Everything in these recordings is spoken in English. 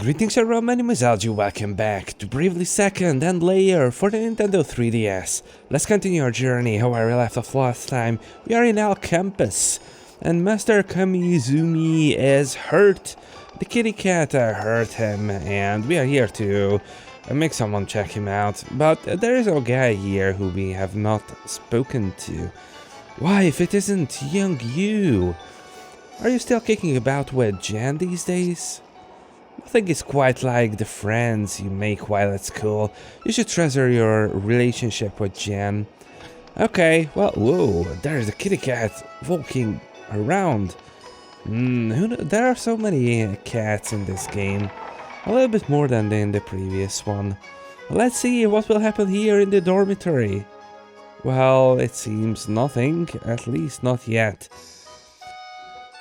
Greetings everyone, my name is Algee, welcome back to Bravely Second and Layer for the Nintendo 3DS. Let's continue our journey. Where we left off last time, we are in Al-Khmapis, and Master Kamizumi is hurt. The kitty cat hurt him, and we are here to make someone check him out. But there is a guy here who we have not spoken to. Why, if it isn't young Yew? Are you still kicking about with Jan these days? Nothing is quite like the friends you make while at school. You should treasure your relationship with Jan. Okay, well, whoa, there's a kitty cat walking around. There are so many cats in this game. A little bit more than in the previous one. Let's see what will happen here in the dormitory. Well, it seems nothing, at least not yet.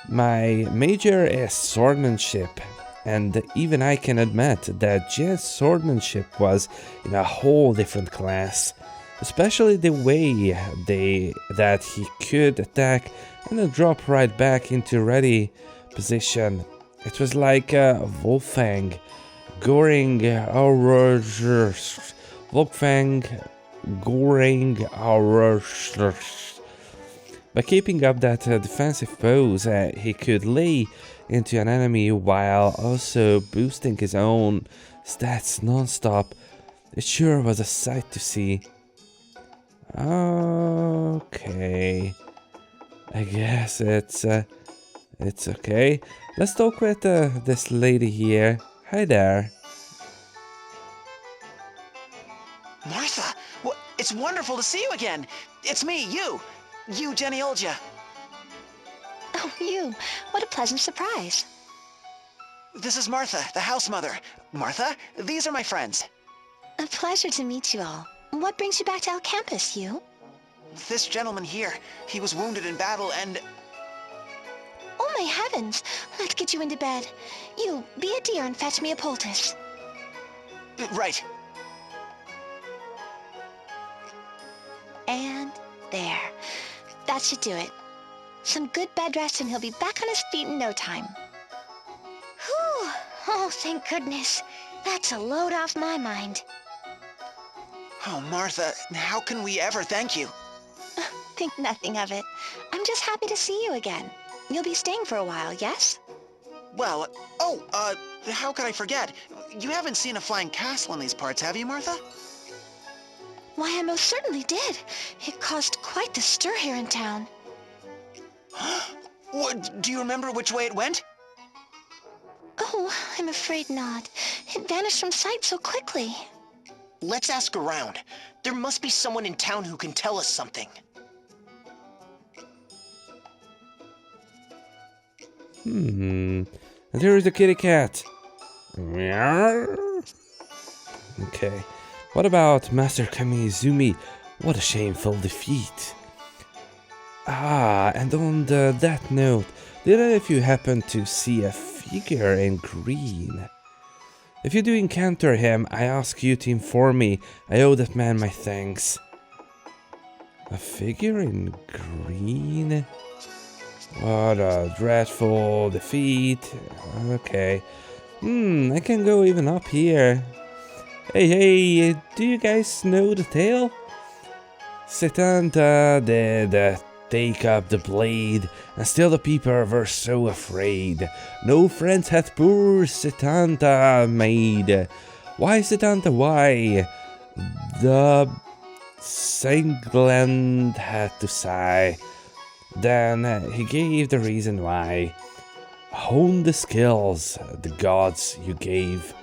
My major is swordsmanship. And even I can admit that Jan's swordsmanship was in a whole different class. Especially the way that he could attack and then drop right back into ready position. It was like Wolfgang goring our By keeping up that defensive pose, he could lay into an enemy while also boosting his own stats non-stop. It sure was a sight to see. Okay, I guess it's okay. Let's talk with this lady here. Hi there. Martha, it's wonderful to see you again. It's me, Yew Geneolgia. Oh, Yew, what a pleasant surprise. This is Martha, the house mother. Martha, these are my friends. A pleasure to meet you all. What brings you back to Al-Khmapis, Yew? This gentleman here, he was wounded in battle and... Oh my heavens! Let's get you into bed. Yew, be a dear and fetch me a poultice. Right. And there. That should do it. Some good bed rest and he'll be back on his feet in no time. Whew! Oh, thank goodness. That's a load off my mind. Oh, Martha, how can we ever thank you? Think nothing of it. I'm just happy to see you again. You'll be staying for a while, yes? Well, how could I forget? You haven't seen a flying castle in these parts, have you, Martha? Why, I most certainly did. It caused quite the stir here in town. What, do you remember which way it went? Oh, I'm afraid not. It vanished from sight so quickly. Let's ask around. There must be someone in town who can tell us something. And here is the kitty cat. Okay. What about Master Kamizumi? What a shameful defeat. And on that note, did any of you happen to see a figure in green? If you do encounter him, I ask you to inform me. I owe that man my thanks. A figure in green? What a dreadful defeat. Okay. I can go even up here. Hey, do you guys know the tale? Setanta did take up the blade, and still the people were so afraid. No friends hath poor Setanta made. Why, Setanta, why? The Sangland had to sigh. Then he gave the reason why. Hone the skills the gods you gave.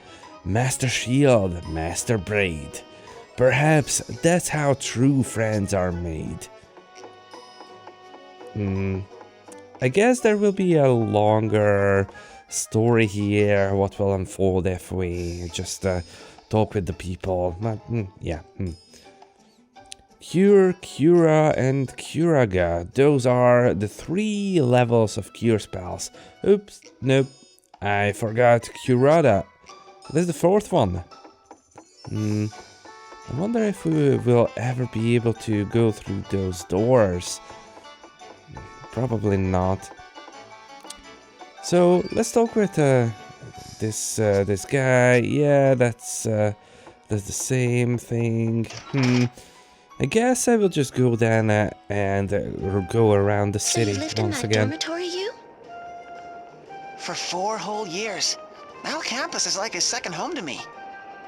Master Shield, Master Braid. Perhaps that's how true friends are made. I guess there will be a longer story here, what will unfold if we just talk with the people. But, yeah. Cure, Cura, and Curaga. Those are the 3 levels of cure spells. Oops, nope. I forgot Curada. This is the 4th one. I wonder if we will ever be able to go through those doors. Probably not. So let's talk with This guy, yeah, that's the same thing. I guess I will just go then and go around the So you city lived in once that again. dormitory, you? For 4 whole years. Al-Khmapis is like a second home to me.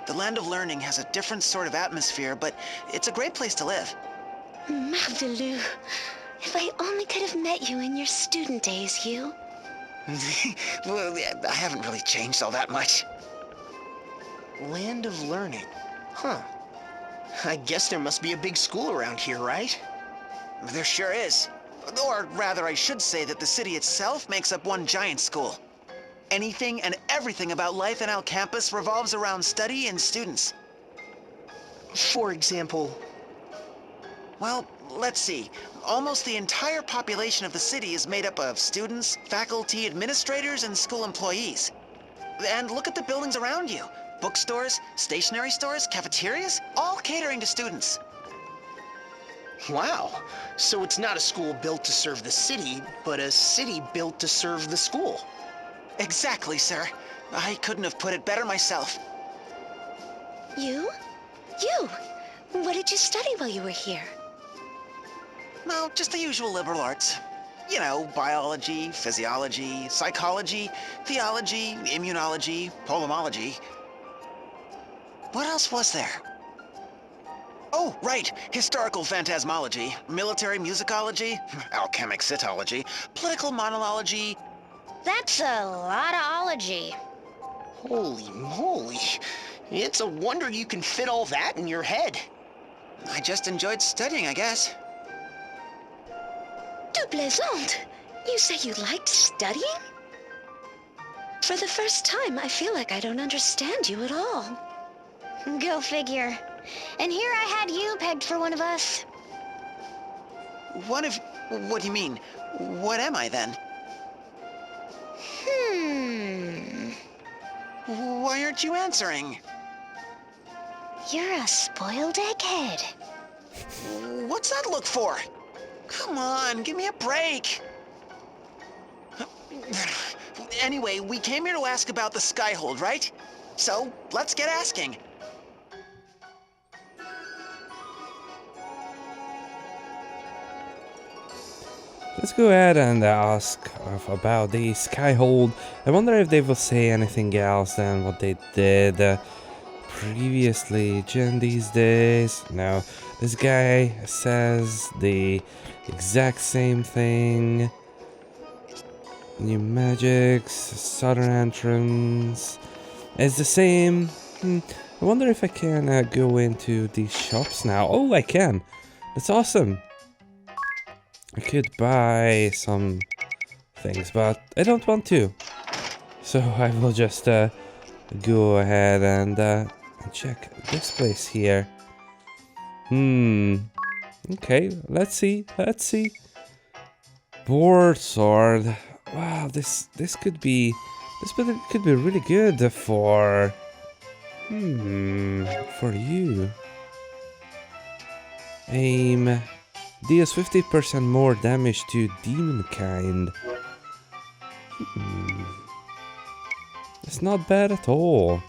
The land of learning has a different sort of atmosphere, but it's a great place to live. Marvelous. If I only could have met you in your student days, Yew. Well, I haven't really changed all that much. Land of learning. Huh. I guess there must be a big school around here, right? There sure is. Or rather, I should say that the city itself makes up one giant school. Anything and everything about life in Al-Khmapis revolves around study and students. For example... Well, let's see. Almost the entire population of the city is made up of students, faculty, administrators, and school employees. And look at the buildings around you. Bookstores, stationery stores, cafeterias, all catering to students. Wow. So it's not a school built to serve the city, but a city built to serve the school. Exactly, sir. I couldn't have put it better myself. You? You! What did you study while you were here? No, just the usual liberal arts. You know, biology, physiology, psychology, theology, immunology, polemology. What else was there? Oh, right. Historical phantasmology, military musicology, alchemic cytology, political monology. That's a lot of ology. Holy moly. It's a wonder you can fit all that in your head. I just enjoyed studying, I guess. Tu plaisante! You say you liked studying? For the first time, I feel like I don't understand you at all. Go figure. And here I had you pegged for one of us. What do you mean? What am I then? Why aren't you answering? You're a spoiled egghead. What's that look for? Come on, give me a break. Anyway, we came here to ask about the Skyhold, right? So, let's get asking. Let's go ahead and ask about the Skyhold. I wonder if they will say anything else than what they did previously during these days. No, this guy says the exact same thing. New magics, southern entrance. It's the same. I wonder if I can go into these shops now. Oh, I can. That's awesome. I could buy some things, but I don't want to. So I will just go ahead and check this place here. Okay, let's see. Board sword. Wow, this could be really good for you. Aim. Deals 50% more damage to demonkind. It's not bad at all.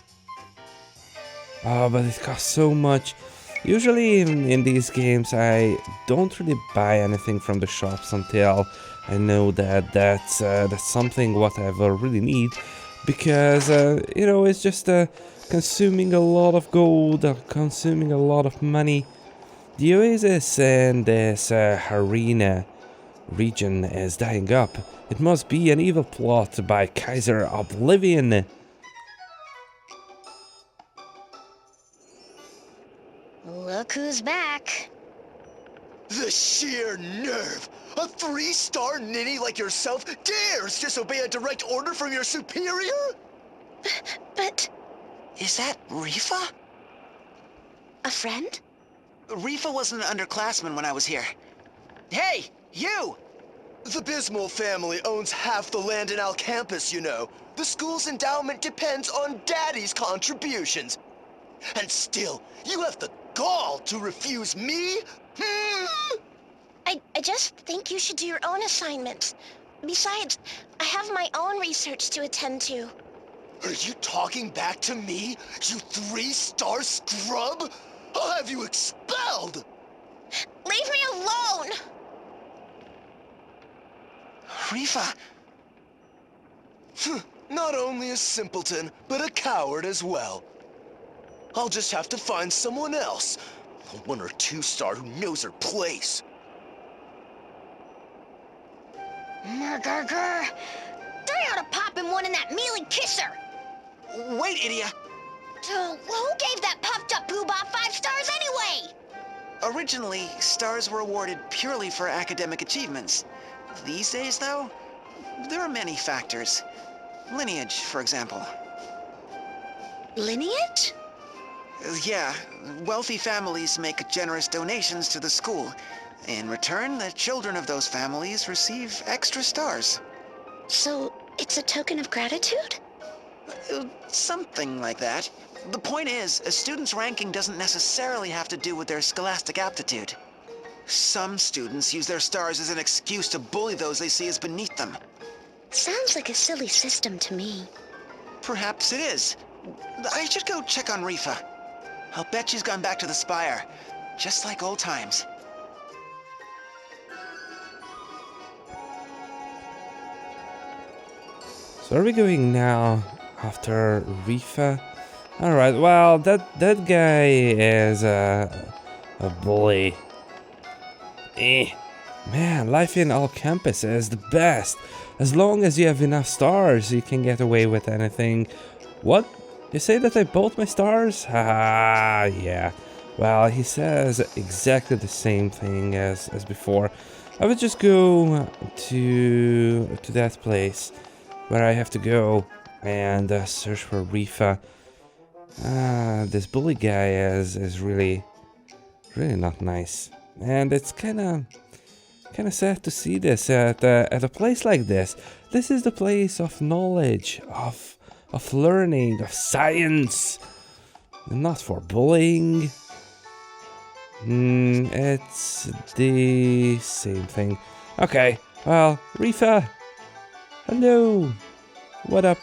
Oh, but it costs so much. Usually in these games I don't really buy anything from the shops until I know that that's something what I will really need. Because, you know, it's just consuming a lot of gold, consuming a lot of money. The oasis in this arena region is dying up. It must be an evil plot by Kaiser Oblivion. Look who's back. The sheer nerve! A 3-star ninny like yourself dares disobey a direct order from your superior? But... Is that Rifa? a friend? Rifa was an underclassman when I was here. Hey, you! The Bismol family owns half the land in Al-Khmapis, you know. The school's endowment depends on Daddy's contributions. And still, you have the gall to refuse me? I just think you should do your own assignments. Besides, I have my own research to attend to. Are you talking back to me, you 3-star scrub? I'll have you expelled! Leave me alone! Rifa, Not only a simpleton, but a coward as well. I'll just have to find someone else. A 1 or 2-star who knows her place. Murgurgur! I ought to pop him one in that mealy kisser! wait, Edea. So, who gave that puffed-up poobah 5 stars anyway? Originally, stars were awarded purely for academic achievements. These days, though, there are many factors. Lineage, for example. Lineage? Yeah, wealthy families make generous donations to the school. In return, the children of those families receive extra stars. So, it's a token of gratitude? Something like that. The point is, a student's ranking doesn't necessarily have to do with their scholastic aptitude. Some students use their stars as an excuse to bully those they see as beneath them. Sounds like a silly system to me. Perhaps it is. I should go check on Rifa. I'll bet she's gone back to the spire, just like old times. So are we going now after Rifa? Alright, well, that guy is a bully. Man, life in Al-Khmapis is the best. As long as you have enough stars, you can get away with anything. What? You say that I bought my stars? Haha, yeah. Well, he says exactly the same thing as before. I would just go to that place where I have to go and search for Rifa. This bully guy is really not nice, and it's kind of sad to see this at a place like this. This is the place of knowledge, of learning, of science, not for bullying. It's the same thing. Okay, well, Rifa, hello, what up?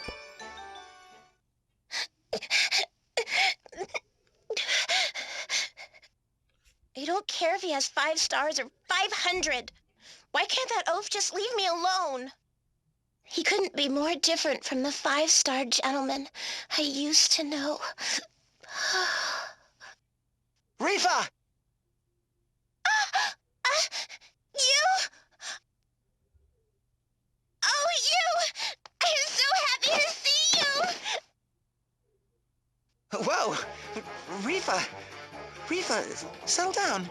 I don't care if he has 5 stars or 500. Why can't that oaf just leave me alone? He couldn't be more different from the 5-star gentleman I used to know. Rifa! You? Oh, you! I am so happy to see you! Whoa! Rifa! Rifa, settle down.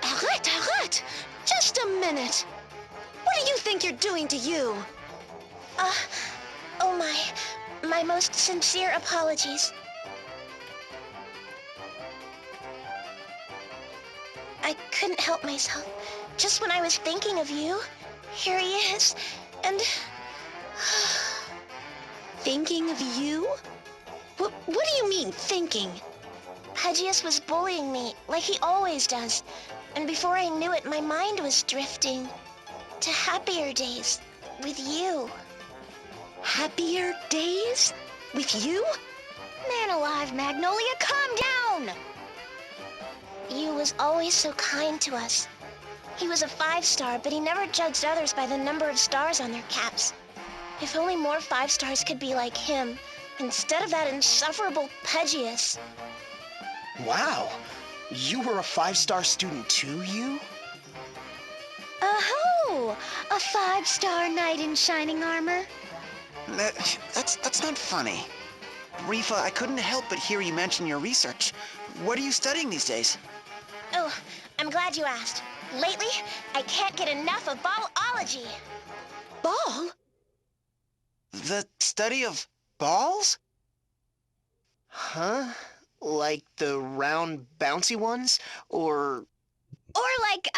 Arrête! Just a minute. What do you think you're doing to you? Oh my most sincere apologies. I couldn't help myself. Just when I was thinking of you, here he is, and... Thinking of you? What do you mean, thinking? Hedgius was bullying me, like he always does, and before I knew it, my mind was drifting to happier days with you. Happier days? With you? Man alive, Magnolia, calm down! You was always so kind to us. He was a 5-star, but he never judged others by the number of stars on their caps. If only more 5-stars could be like him, instead of that insufferable Hedgius. Wow, you were a 5-star student too, you? Oh, a 5-star knight in shining armor. That's not funny. Rifa, I couldn't help but hear you mention your research. What are you studying these days? Oh, I'm glad you asked. Lately, I can't get enough of ballology. Ball? The study of balls? Huh? Like the round, bouncy ones? Or... Or like,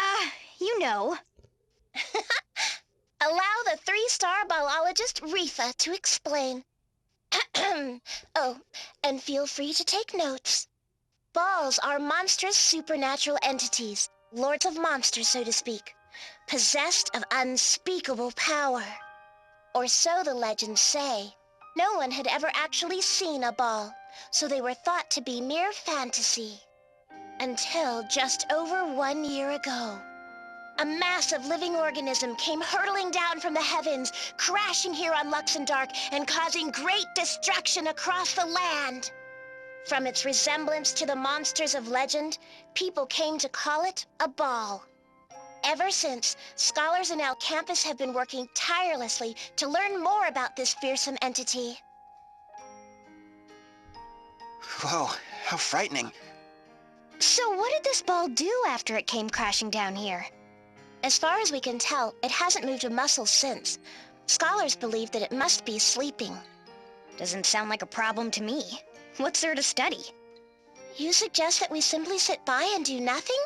you know. Allow the 3-star ballologist Rifa to explain. Oh, and feel free to take notes. Balls are monstrous supernatural entities, lords of monsters, so to speak, possessed of unspeakable power. Or so the legends say. No one had ever actually seen a ball, so they were thought to be mere fantasy. Until just over 1 year ago. A massive living organism came hurtling down from the heavens, crashing here on Luxendarc and causing great destruction across the land. From its resemblance to the monsters of legend, people came to call it a ball. Ever since, scholars in Al-Khmapis have been working tirelessly to learn more about this fearsome entity. Whoa, how frightening. So what did this ball do after it came crashing down here? As far as we can tell, it hasn't moved a muscle since. Scholars believe that it must be sleeping. Doesn't sound like a problem to me. What's there to study? You suggest that we simply sit by and do nothing?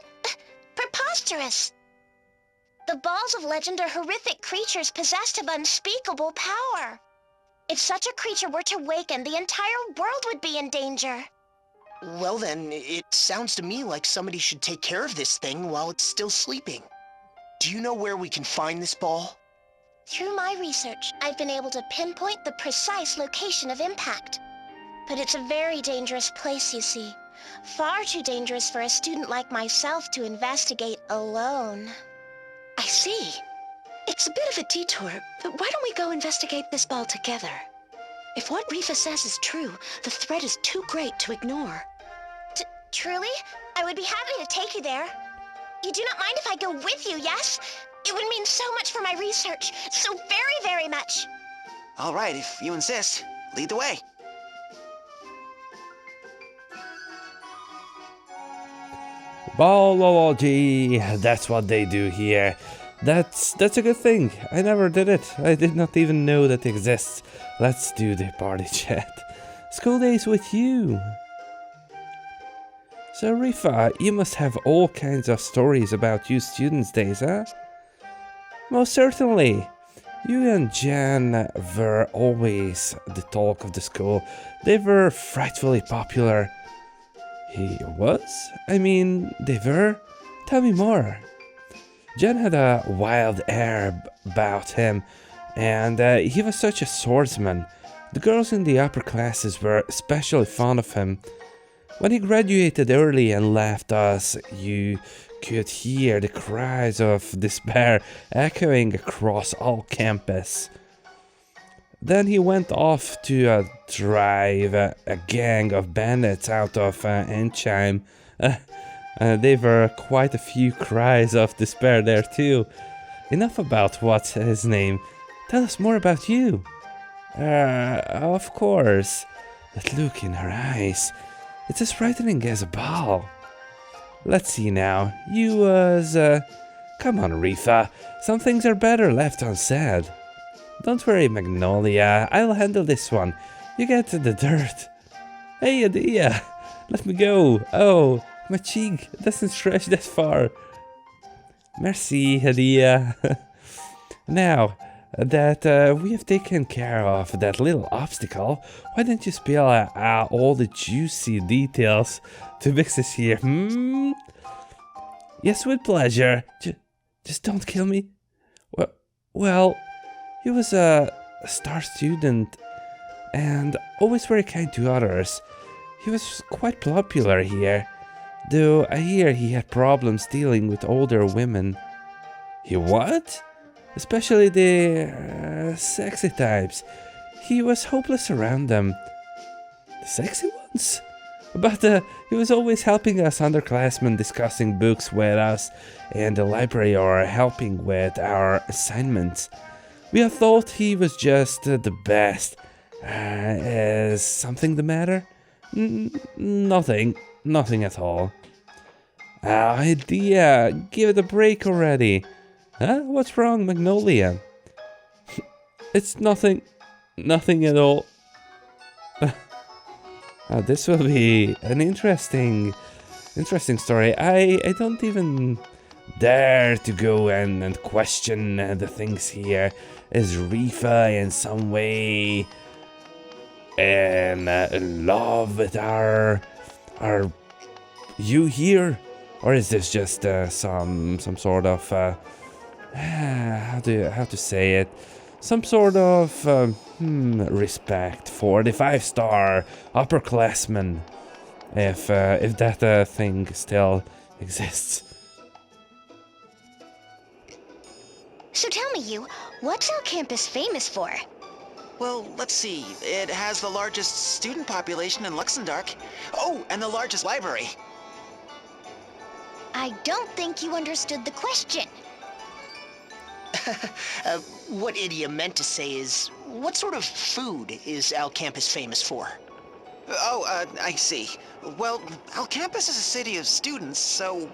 Preposterous! The balls of legend are horrific creatures possessed of unspeakable power. If such a creature were to waken, the entire world would be in danger. Well then, it sounds to me like somebody should take care of this thing while it's still sleeping. Do you know where we can find this ball? Through my research, I've been able to pinpoint the precise location of impact. But it's a very dangerous place, you see. Far too dangerous for a student like myself to investigate alone. I see. It's a bit of a detour, but why don't we go investigate this ball together? If what Rifa says is true, the threat is too great to ignore. Truly? I would be happy to take you there. You do not mind if I go with you, yes? It would mean so much for my research. So very, very much. All right, if you insist, lead the way. Ballology, that's what they do here. That's a good thing. I never did it. I did not even know that exists. Let's do the party chat. School days with you. So Rifa, you must have all kinds of stories about you students' days, huh? Most certainly. You and Jan were always the talk of the school. They were frightfully popular. He was? I mean, they were? Tell me more. Jan had a wild air about him, and he was such a swordsman. The girls in the upper classes were especially fond of him. When he graduated early and left us, you could hear the cries of despair echoing across all campus. Then he went off to drive a gang of bandits out of Enchime. There were quite a few cries of despair there too. Enough about what's his name. Tell us more about you. Of course. That look in her eyes. It's as frightening as a ball. Let's see now. You was... Come on, Rifa. Some things are better left unsaid. Don't worry, Magnolia. I'll handle this one. You get to the dirt. Hey, Edea. Let me go. Oh, my cheek doesn't stretch that far. Merci, Edea. Now that we have taken care of that little obstacle, why don't you spill all the juicy details to mix this here, Yes, with pleasure. Just don't kill me. Well, he was a star student and always very kind to others. He was quite popular here, though I hear he had problems dealing with older women. He what? Especially the sexy types. He was hopeless around them. The sexy ones? But he was always helping us underclassmen discussing books with us in the library or helping with our assignments. We all thought he was just the best. Is something the matter? Nothing at all. Edea, give it a break already. Huh? What's wrong, Magnolia? It's nothing at all. This will be an interesting story. I don't even dare to go and question the things here. Is Rifa in some way in love with our you here, or is this just some sort of how to say it, some sort of respect for the 5-star upperclassmen, if that thing still exists. So tell me, Yew, what's Al-Khmapis famous for? Well, let's see. It has the largest student population in Luxendarc. Oh, and the largest library. I don't think you understood the question. What Edea meant to say is, what sort of food is Al-Khmapis famous for? Oh, I see. Well, Al-Khmapis is a city of students, so...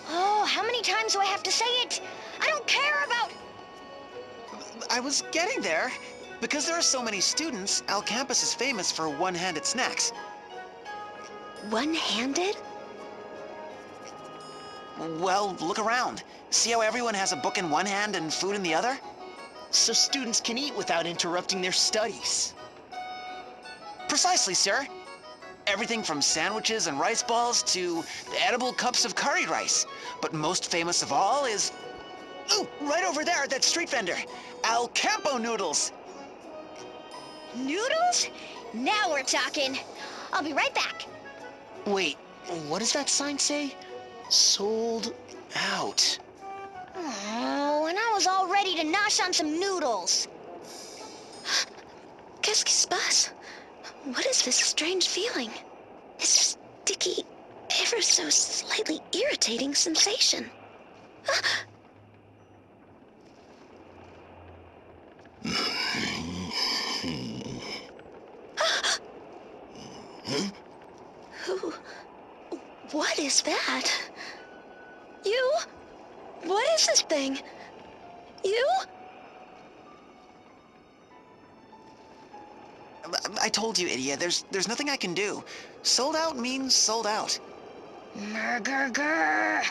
Oh, how many times do I have to say it? I don't care about... I was getting there. Because there are so many students, Al-Khmapis is famous for one-handed snacks. One-handed? Well, look around. See how everyone has a book in one hand and food in the other? So students can eat without interrupting their studies. Precisely, sir. Everything from sandwiches and rice balls to edible cups of curry rice. But most famous of all is... Ooh, right over there, that street vendor. Al-Campo noodles. Noodles? Now we're talking. I'll be right back. Wait, what does that sign say? Sold out. Oh, and I was all ready to nosh on some noodles. Qu'est-ce qui se passe? What is this strange feeling? This sticky, ever so slightly irritating sensation. What is that? You? What is this thing? You? I told you, Edea, there's nothing I can do. Sold out means sold out. Murgurgur.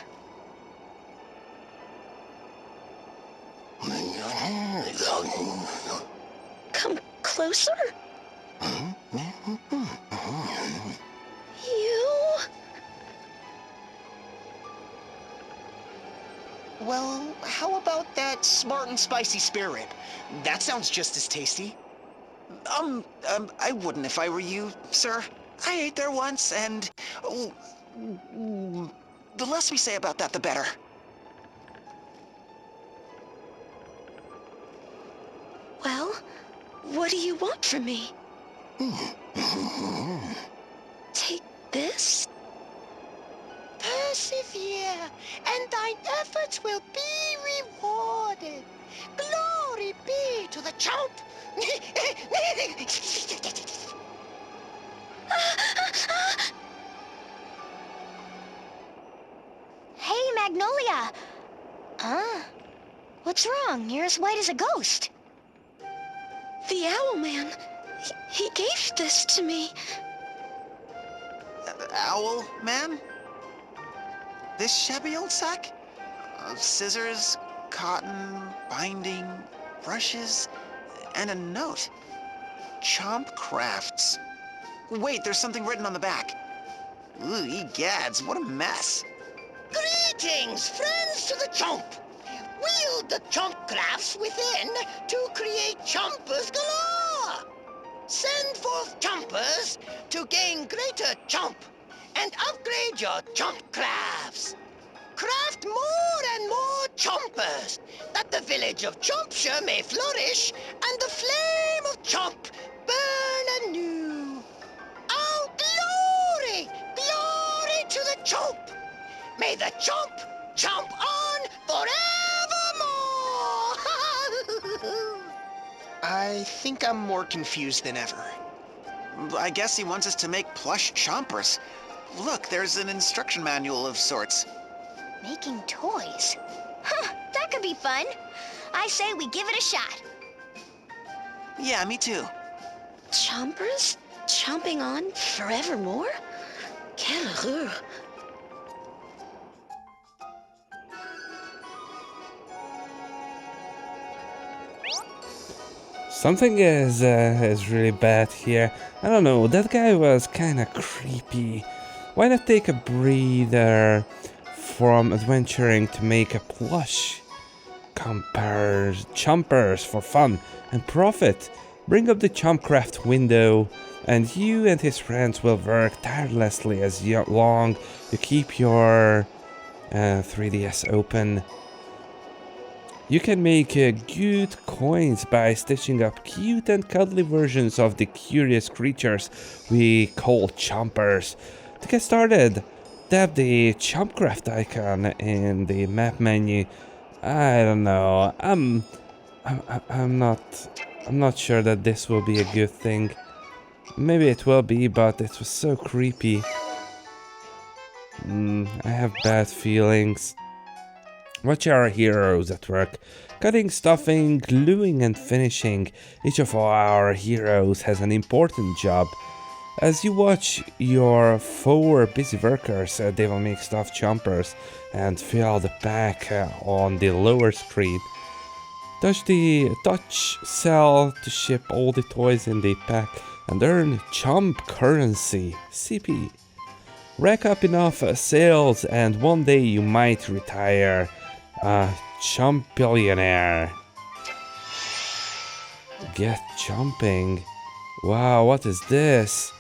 Come closer? You? Well, how about that smart and spicy spare rib? That sounds just as tasty. I wouldn't if I were you, sir. I ate there once, and... the less we say about that, the better. Well, what do you want from me? Take this? Persevere, and thine efforts will be rewarded. Glory be to the chomp! Hey, Magnolia. What's wrong? You're as white as a ghost. The Owl Man. He gave this to me. Owl man? This shabby old sack? Scissors, cotton, binding, brushes, and a note. Chomp Crafts. Wait, there's something written on the back. Ooh, egads, what a mess. Greetings, friends to the chomp! Wield the chomp crafts within to create chompers galore! Send forth chompers to gain greater chomp and upgrade your chomp crafts. Craft more and more chompers, that the village of Chompshire may flourish and the flame of chomp burn anew. Oh, glory! Glory to the chomp! May the chomp chomp on forevermore! I think I'm more confused than ever. I guess he wants us to make plush chompers. Look, there's an instruction manual of sorts. Making toys. Huh, that could be fun. I say we give it a shot. Yeah, me too. Chompers? Chomping on forevermore? Quelle horreur. Something is really bad here. I don't know, that guy was kinda creepy. Why not take a breather from adventuring to make a plush? chompers for fun and profit. Bring up the chompcraft window, and you and his friends will work tirelessly as long you keep your 3DS open. You can make good coins by stitching up cute and cuddly versions of the curious creatures we call chompers. To get started, tap the chompcraft icon in the map menu. I don't know. I'm not sure that this will be a good thing. Maybe it will be, but it was so creepy. I have bad feelings. Watch our heroes at work, cutting, stuffing, gluing and finishing. Each of our heroes has an important job. As you watch your 4 busy workers, they will make stuffed chompers and fill the pack on the lower screen. Touch sell to ship all the toys in the pack and earn chomp currency, CP. Rack up enough sales and one day you might retire a chompillionaire. Get chomping. Wow, what is this?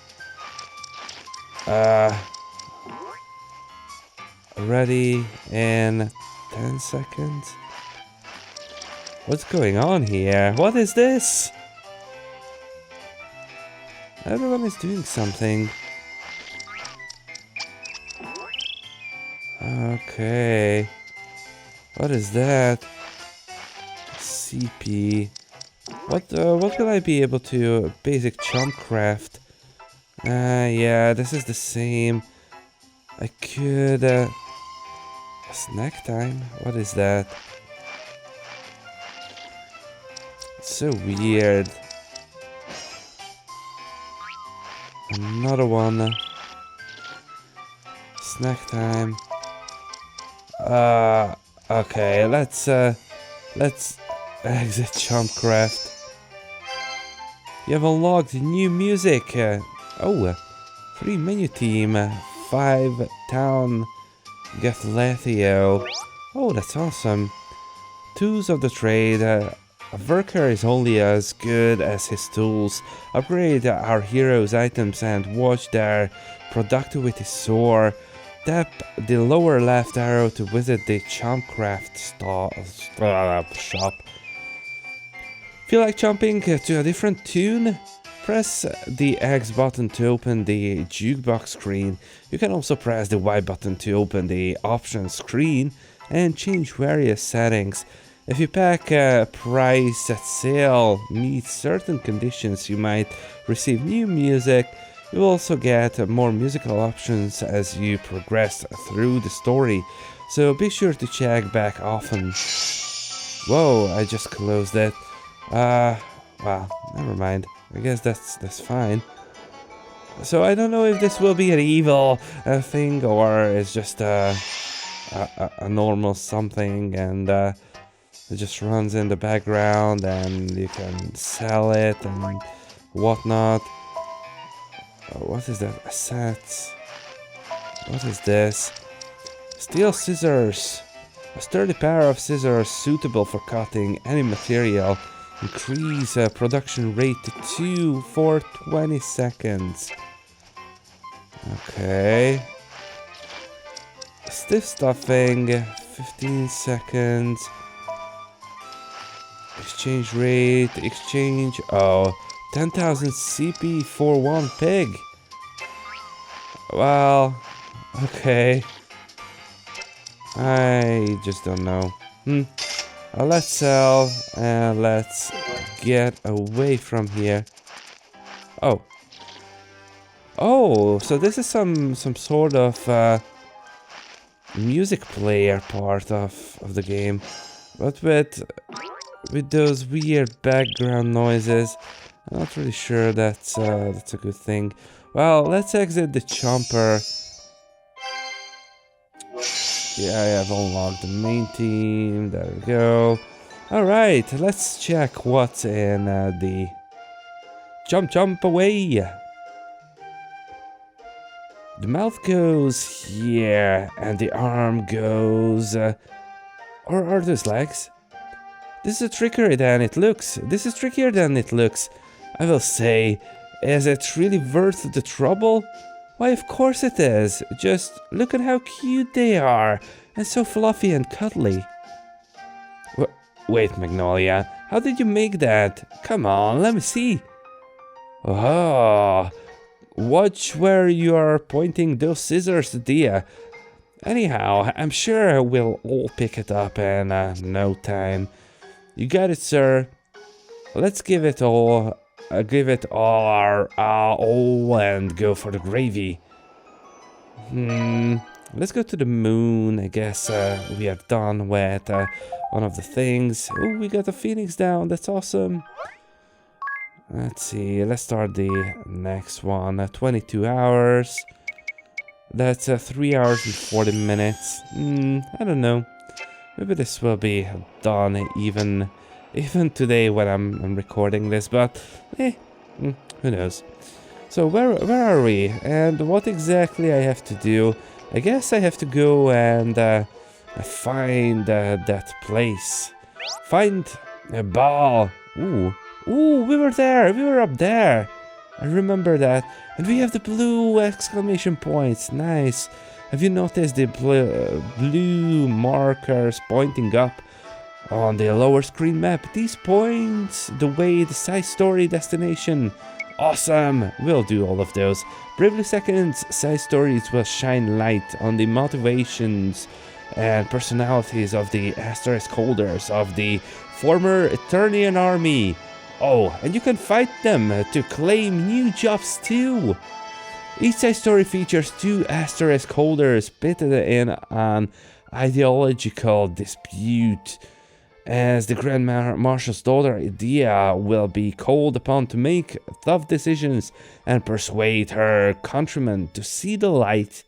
Ready in 10 seconds? What's going on here? What is this? Everyone is doing something. Okay. What is that? CP. What will I be able to basic chomp craft? Yeah, this is the same. I could snack time? What is that? It's so weird. Another one. Snack time. Okay, let's exit Chompcraft. You have unlocked new music. 3 menu team, 5 town Gathlethio. Oh, that's awesome. Tools of the trade. A worker is only as good as his tools. Upgrade our heroes' items and watch their productivity soar. Tap the lower left arrow to visit the Chompcraft shop. Feel like jumping to a different tune? Press the X button to open the jukebox screen. You can also press the Y button to open the options screen and change various settings. If your pack price at sale meets certain conditions, you might receive new music. You will also get more musical options as you progress through the story, so be sure to check back often. Whoa, I just closed it. Well, never mind. I guess that's fine. So I don't know if this will be an evil thing or it's just a normal something, and it just runs in the background and you can sell it and whatnot. What is that? Assets. What is this? Steel scissors. A sturdy pair of scissors suitable for cutting any material. Increase production rate to 2 for 20 seconds. Okay. Stiff stuffing. 15 seconds. Exchange rate. Exchange. Oh. 10,000 CP for 1 pig. Well, okay. I just don't know. Let's sell and let's get away from here. Oh. Oh, so this is some sort of music player part of the game, but with those weird background noises. I'm not really sure that's a good thing. Well, let's exit the chomper. Yeah, I have unlocked the main team. There we go. Alright, let's check what's in the jump away. The mouth goes here, and the arm goes... or are those legs? This is trickier than it looks. This is trickier than it looks. I will say, is it really worth the trouble? Why, of course it is. Just look at how cute they are. And so fluffy and cuddly. Wait, Magnolia. How did you make that? Come on, let me see. Oh, watch where you are pointing those scissors, Edea. Anyhow, I'm sure we'll all pick it up in no time. You got it, sir. Let's give it all our all and go for the gravy. Let's go to the moon. I guess we are done with one of the things. Oh, we got the phoenix down. That's awesome. Let's see. Let's start the next one. 22 hours. That's 3 hours and 40 minutes. I don't know. Maybe this will be done even today when I'm recording this, but who knows. So where are we, and what exactly I have to do? I guess I have to go and find that place. Find a ball. Ooh, we were there. We were up there. I remember that. And we have the blue exclamation points. Nice. Have you noticed the blue markers pointing up on the lower screen map? These points the way the side story destination. Awesome! We'll do all of those. Bravely Second's side stories will shine light on the motivations and personalities of the asterisk holders of the former Eternian army. Oh, and you can fight them to claim new jobs too. Each side story features 2 asterisk holders pitted in an ideological dispute, as the Grand Marshal's daughter Edea will be called upon to make tough decisions and persuade her countrymen to see the light.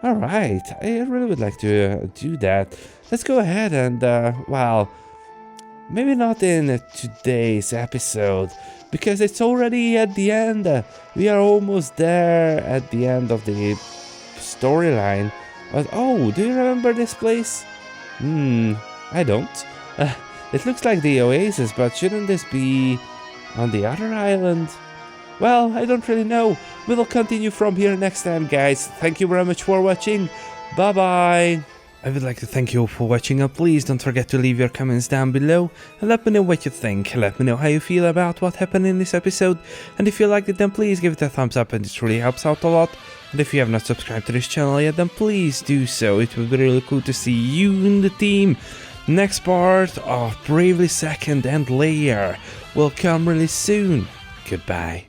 Alright, I really would like to do that. Let's go ahead and, well, maybe not in today's episode, because it's already at the end. We are almost there at the end of the storyline. But oh, do you remember this place? I don't. It looks like the oasis, but shouldn't this be on the other island? Well, I don't really know. We'll continue from here next time, guys. Thank you very much for watching. Bye-bye. I would like to thank you all for watching, and please don't forget to leave your comments down below and let me know what you think. Let me know how you feel about what happened in this episode, and if you liked it, then please give it a thumbs up, and this really helps out a lot. And if you have not subscribed to this channel yet, then please do so. It would be really cool to see you in the team. Next part of Bravely Second and Layer will come really soon. Goodbye.